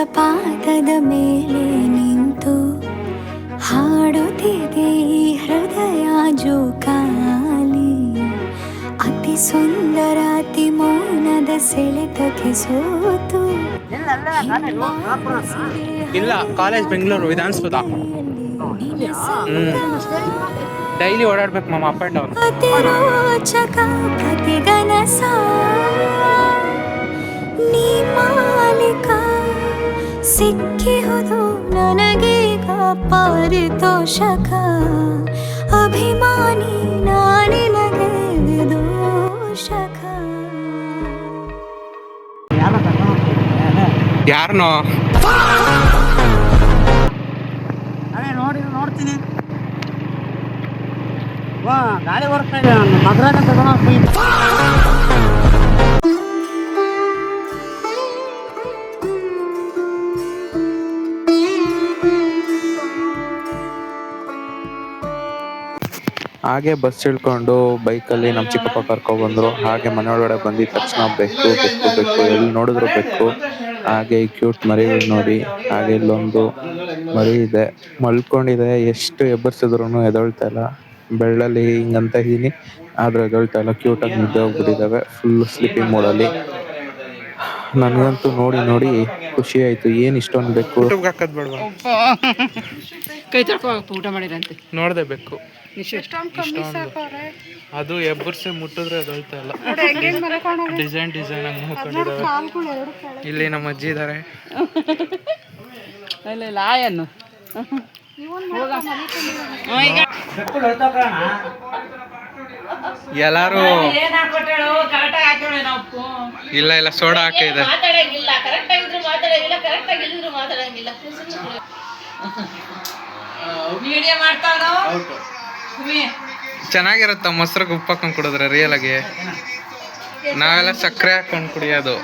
ಜಲಪಾತದ ಮೇಲೆ ನಿಂತು ಹಾಡುತ್ತಿದೆ ಹೃದಯ ಜೋಕಾಲಿ. ಅತಿ ಸುಂದರ ಅತಿ ಮೌನದ ಸೆಳೆತಕ್ಕೆ ಸೋತು ಇಲ್ಲ ಕಾಲೇಜ್ ಬೆಂಗಳೂರು ವಿಧಾನಸೌಧ. ಡೈಲಿ ಓಡಾಡ್ಬೇಕು ಮಾಮ, ಅಪ್ ಅಂಡ್ ಡೌನ್. ಅತಿ ರೋಚಕ ಪ್ರತಿಗನಸ ನೀ ಮಾಲೀಕ ಸಿಕ್ಕಿಹುದು ನನಗೀಗ ಪಾರಿತೋಷಕ. ಅಭಿಮಾನಿ ನಾನಿನಗೆ ವಿದೂಷಕ. ಯಾರನೋ ನೋಡ್ತೀನಿ ಗಾಡಿ ಬರ್ತಾ ಇದೆ ಮದ್ರಾಗ ಹಾಗೆ ಬಸ್ ಇಳ್ಕೊಂಡು ಬೈಕಲ್ಲಿ ನಮ್ಮ ಚಿಕ್ಕಪ್ಪ ಕರ್ಕೊಬಂದ್ರು. ಹಾಗೆ ಮನೆಯೊಳಗಡೆ ಬಂದಿದ ತಕ್ಷಣ ಬೆಕ್ಕು ಬೆಕ್ಕು ಬೆಕ್ಕು ಎಲ್ಲಿ ನೋಡಿದ್ರು ಬೆಕ್ಕು. ಹಾಗೆ ಈ ಕ್ಯೂಟ್ ಮರಿಗಳು ನೋಡಿ. ಹಾಗೆ ಇಲ್ಲೊಂದು ಮರಿ ಇದೆ, ಮಲ್ಕೊಂಡಿದೆ. ಎಷ್ಟು ಎಬ್ಬರಿಸಿದ್ರು ಎದೊಳ್ತಾ ಇಲ್ಲ. ಬೆಳ್ಳಲ್ಲಿ ಹಿಂಗಂತ ಇದೀನಿ ಆದ್ರೆ ಎದೊಳ್ತಾ ಇಲ್ಲ. ಕ್ಯೂಟಾಗಿ ನಿದ್ದೆ ಹೋಗ್ಬಿಟ್ಟಿದ್ದಾವೆ, ಫುಲ್ ಸ್ಲೀಪಿಂಗ್ ಮೋಡಲ್ಲಿ. ನನಗಂತೂ ನೋಡಿ ನೋಡಿ ಖುಷಿ ಆಯ್ತು. ಏನ್ ಇಷ್ಟೊಂದು ಬೇಕು ಕೈ ತೊಳ್ಕೊ ಊಟ ಮಾಡಿರಂತೆ ನೋಡ್ದೆ ಬೇಕು. ಅದು ಎಬ್ಬರ್ಸಿ ಮುಟ್ಟಿದ್ರೆ ಅದೊಳ್ತಾ ಇಲ್ಲ. ಡಿಸೈನ್ ಡಿಸೈನ್ ಆಗಿ ಮುಖಂಡಿದ್ದಾವೆ. ಇಲ್ಲಿ ನಮ್ಮ ಅಜ್ಜಿ ಇದಾರೆ. ಲಾಯನ್ನು ಎಲ್ಲಾರು ಇಲ್ಲ ಇಲ್ಲ ಸೋಡಾ ಹಾಕಿದೆ. ಚೆನ್ನಾಗಿರುತ್ತ ಮೊಸರು ಉಪ್ಪು ಹಾಕೊಂಡ್ ಕುಡಿದ್ರೆ ರಿಯಲ್ ಆಗಿ. ನಾವೆಲ್ಲ ಸಕ್ಕರೆ ಹಾಕೊಂಡ್ ಕುಡಿಯೋದು.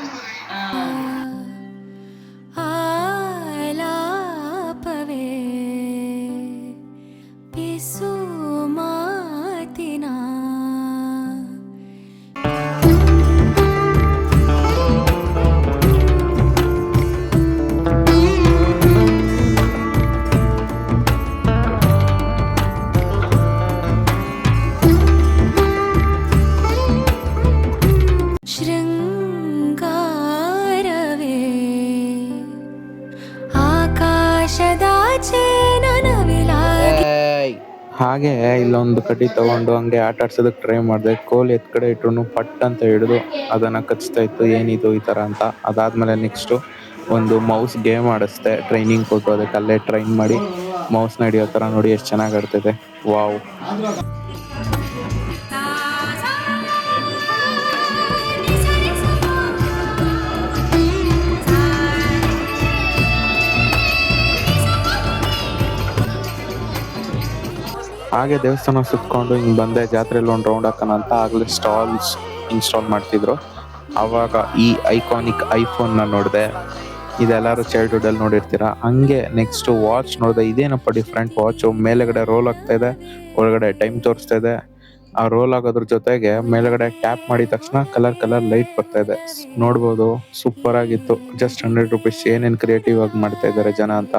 ಹಾಗೆ ಇಲ್ಲೊಂದು ಕಡ್ಡಿ ತಗೊಂಡು ಹಂಗೆ ಆಟ ಆಡ್ಸೋದಕ್ಕೆ ಟ್ರೈ ಮಾಡಿದೆ. ಕೋಲ್ ಎತ್ ಕಡೆ ಇಟ್ರು ಪಟ್ ಅಂತ ಹಿಡಿದು ಅದನ್ನ ಕಚ್ತಾ ಇತ್ತು. ಏನಿದು ಈ ತರ ಅಂತ. ಅದಾದ್ಮೇಲೆ ನೆಕ್ಸ್ಟ್ ಒಂದು ಮೌಸ್ ಗೇಮ್ ಆಡಿಸ್ದೆ. ಟ್ರೈನಿಂಗ್ ಕೊಟ್ಟು ಅದಕ್ಕೆ ಅಲ್ಲೇ ಟ್ರೈನ್ ಮಾಡಿ ಮೌಸ್ನ ಹಿಡಿಯೋ ತರ ನೋಡಿ ಎಷ್ಟು ಚೆನ್ನಾಗಿ ಆಡ್ತಿದೆ. ವಾವ್. ಹಾಗೆ ದೇವಸ್ಥಾನ ಸುತ್ಕೊಂಡು ಹಿಂಗೆ ಬಂದೆ. ಜಾತ್ರೆಯಲ್ಲಿ ಒಂದು ರೌಂಡ್ ಹಾಕೋಣ ಅಂತ ಆಗಲೇ ಸ್ಟಾಲ್ಸ್ ಇನ್ಸ್ಟಾಲ್ ಮಾಡ್ತಿದ್ರು. ಆವಾಗ ಈ ಐಕಾನಿಕ್ ಐಫೋನ್ನ ನೋಡಿದೆ. ಇದೆಲ್ಲರೂ ಚೈಲ್ಡ್ಹುಡ್ಡಲ್ಲಿ ನೋಡಿರ್ತೀರ. ಹಂಗೆ ನೆಕ್ಸ್ಟ್ ವಾಚ್ ನೋಡಿದೆ. ಇದೇನಪ್ಪ ಡಿಫ್ರೆಂಟ್ ವಾಚು. ಮೇಲೆಗಡೆ ರೋಲ್ ಆಗ್ತಾ ಇದೆ, ಒಳಗಡೆ ಟೈಮ್ ತೋರಿಸ್ತಾ ಇದೆ. ಆ ರೋಲ್ ಆಗೋದ್ರ ಜೊತೆಗೆ ಮೇಲೆಗಡೆ ಟ್ಯಾಪ್ ಮಾಡಿದ ತಕ್ಷಣ ಕಲರ್ ಲೈಟ್ ಬರ್ತಾ ಇದೆ. ನೋಡ್ಬೋದು, ಸೂಪರ್ ಆಗಿತ್ತು. Just 100 rupees. ಏನೇನು ಕ್ರಿಯೇಟಿವ್ ಆಗಿ ಮಾಡ್ತಾ ಇದ್ದಾರೆ ಜನ ಅಂತ.